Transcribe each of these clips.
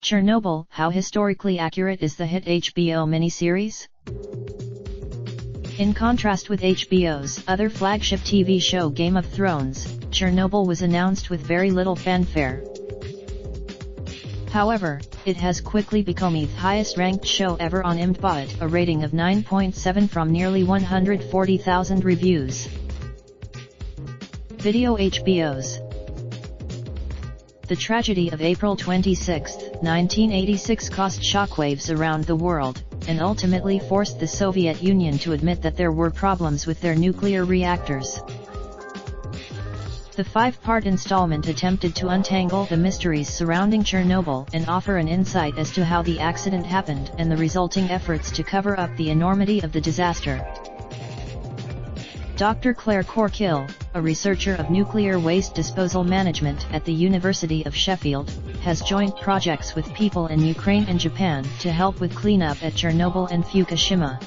Chernobyl, how historically accurate is the hit HBO miniseries? In contrast with HBO's other flagship TV show Game of Thrones, Chernobyl was announced with very little fanfare. However, it has quickly become the highest-ranked show ever on IMDb, a rating of 9.7 from nearly 140,000 reviews. Video HBO's The tragedy of April 26, 1986 caused shockwaves around the world, and ultimately forced the Soviet Union to admit that there were problems with their nuclear reactors. The five-part installment attempted to untangle the mysteries surrounding Chernobyl and offer an insight as to how the accident happened and the resulting efforts to cover up the enormity of the disaster. Dr. Claire Corkill, a researcher of nuclear waste disposal management at the University of Sheffield, has joint projects with people in Ukraine and Japan to help with cleanup at Chernobyl and Fukushima.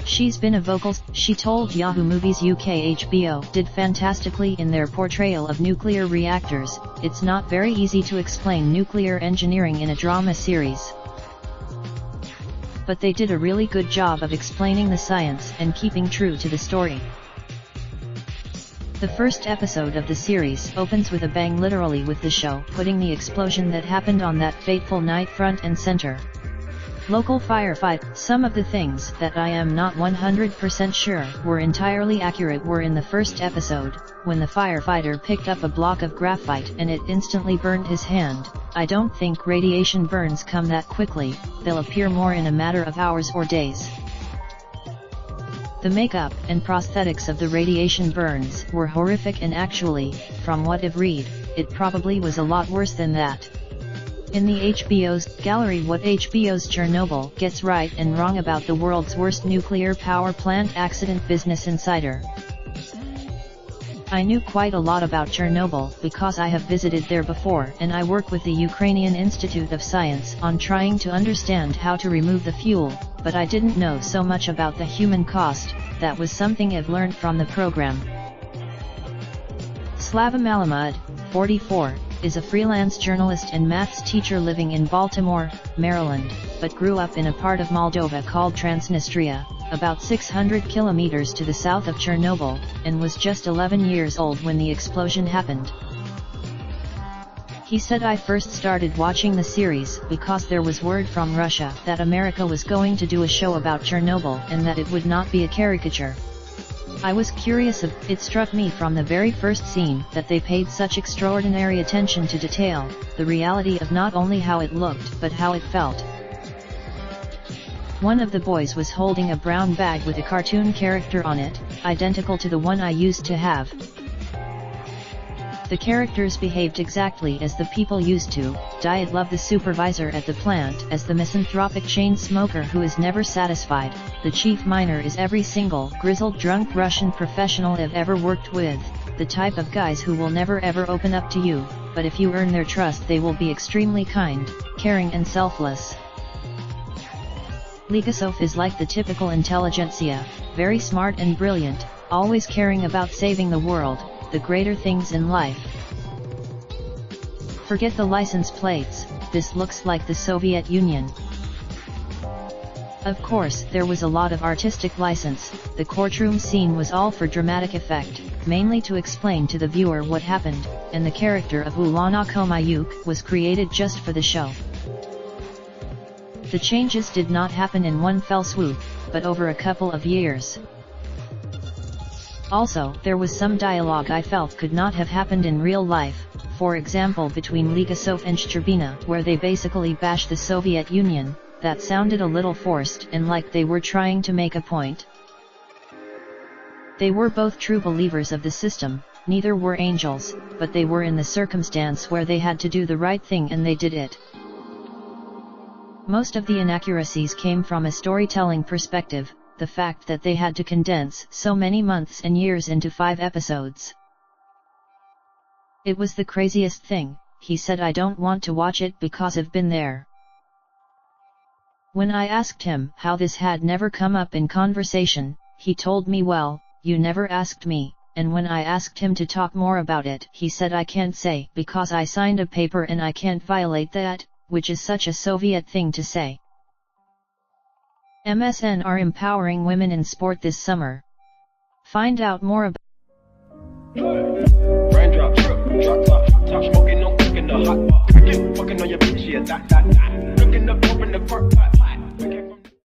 She's been a vocal. She told Yahoo Movies UK HBO did fantastically in their portrayal of nuclear reactors. It's not very easy to explain nuclear engineering in a drama series, but they did a really good job of explaining the science and keeping true to the story. The first episode of the series opens with a bang, literally, with the show putting the explosion that happened on that fateful night front and center. Local firefight. Some of the things that I am not 100% sure were entirely accurate were in the first episode, when the firefighter picked up a block of graphite and it instantly burned his hand. I don't think radiation burns come that quickly, they'll appear more in a matter of hours or days. The makeup and prosthetics of the radiation burns were horrific, and actually, from what I've read, it probably was a lot worse than that. In the HBO's gallery, what HBO's Chernobyl gets right and wrong about the world's worst nuclear power plant accident. Business Insider. I knew quite a lot about Chernobyl because I have visited there before, and I work with the Ukrainian Institute of Science on trying to understand how to remove the fuel, but I didn't know so much about the human cost. That was something I've learned from the program. Slava Malamud, 44, is a freelance journalist and maths teacher living in Baltimore, Maryland, but grew up in a part of Moldova called Transnistria, about 600 kilometers to the south of Chernobyl, and was just 11 years old when the explosion happened. He said, I first started watching the series because there was word from Russia that America was going to do a show about Chernobyl and that it would not be a caricature. I was curious. It struck me from the very first scene that they paid such extraordinary attention to detail, the reality of not only how it looked but how it felt. One of the boys was holding a brown bag with a cartoon character on it, identical to the one I used to have. The characters behaved exactly as the people used to. I'd love the supervisor at the plant as the misanthropic chain smoker who is never satisfied. The chief miner is every single grizzled drunk Russian professional I've ever worked with, the type of guys who will never ever open up to you, but if you earn their trust they will be extremely kind, caring and selfless. Ligasov is like the typical intelligentsia, very smart and brilliant, always caring about saving the world, the greater things in life. Forget the license plates, this looks like the Soviet Union. Of course, there was a lot of artistic license. The courtroom scene was all for dramatic effect, mainly to explain to the viewer what happened, and the character of Ulana Komayuk was created just for the show. The changes did not happen in one fell swoop, but over a couple of years. Also, there was some dialogue I felt could not have happened in real life, for example between Ligasov and Shcherbina, where they basically bashed the Soviet Union. That sounded a little forced and like they were trying to make a point. They were both true believers of the system, neither were angels, but they were in the circumstance where they had to do the right thing and they did it. Most of the inaccuracies came from a storytelling perspective, the fact that they had to condense so many months and years into 5 episodes. It was the craziest thing. He said, I don't want to watch it because I've been there. When I asked him how this had never come up in conversation, he told me, well, you never asked me, and when I asked him to talk more about it, he said I can't say because I signed a paper and I can't violate that. which is such a Soviet thing to say. MSN are empowering women in sport this summer. Find out more about Raindrop, drop top smoking, no cooking the hot pot. Fucking on your bitch, yeah, that. Looking up, open the park pot.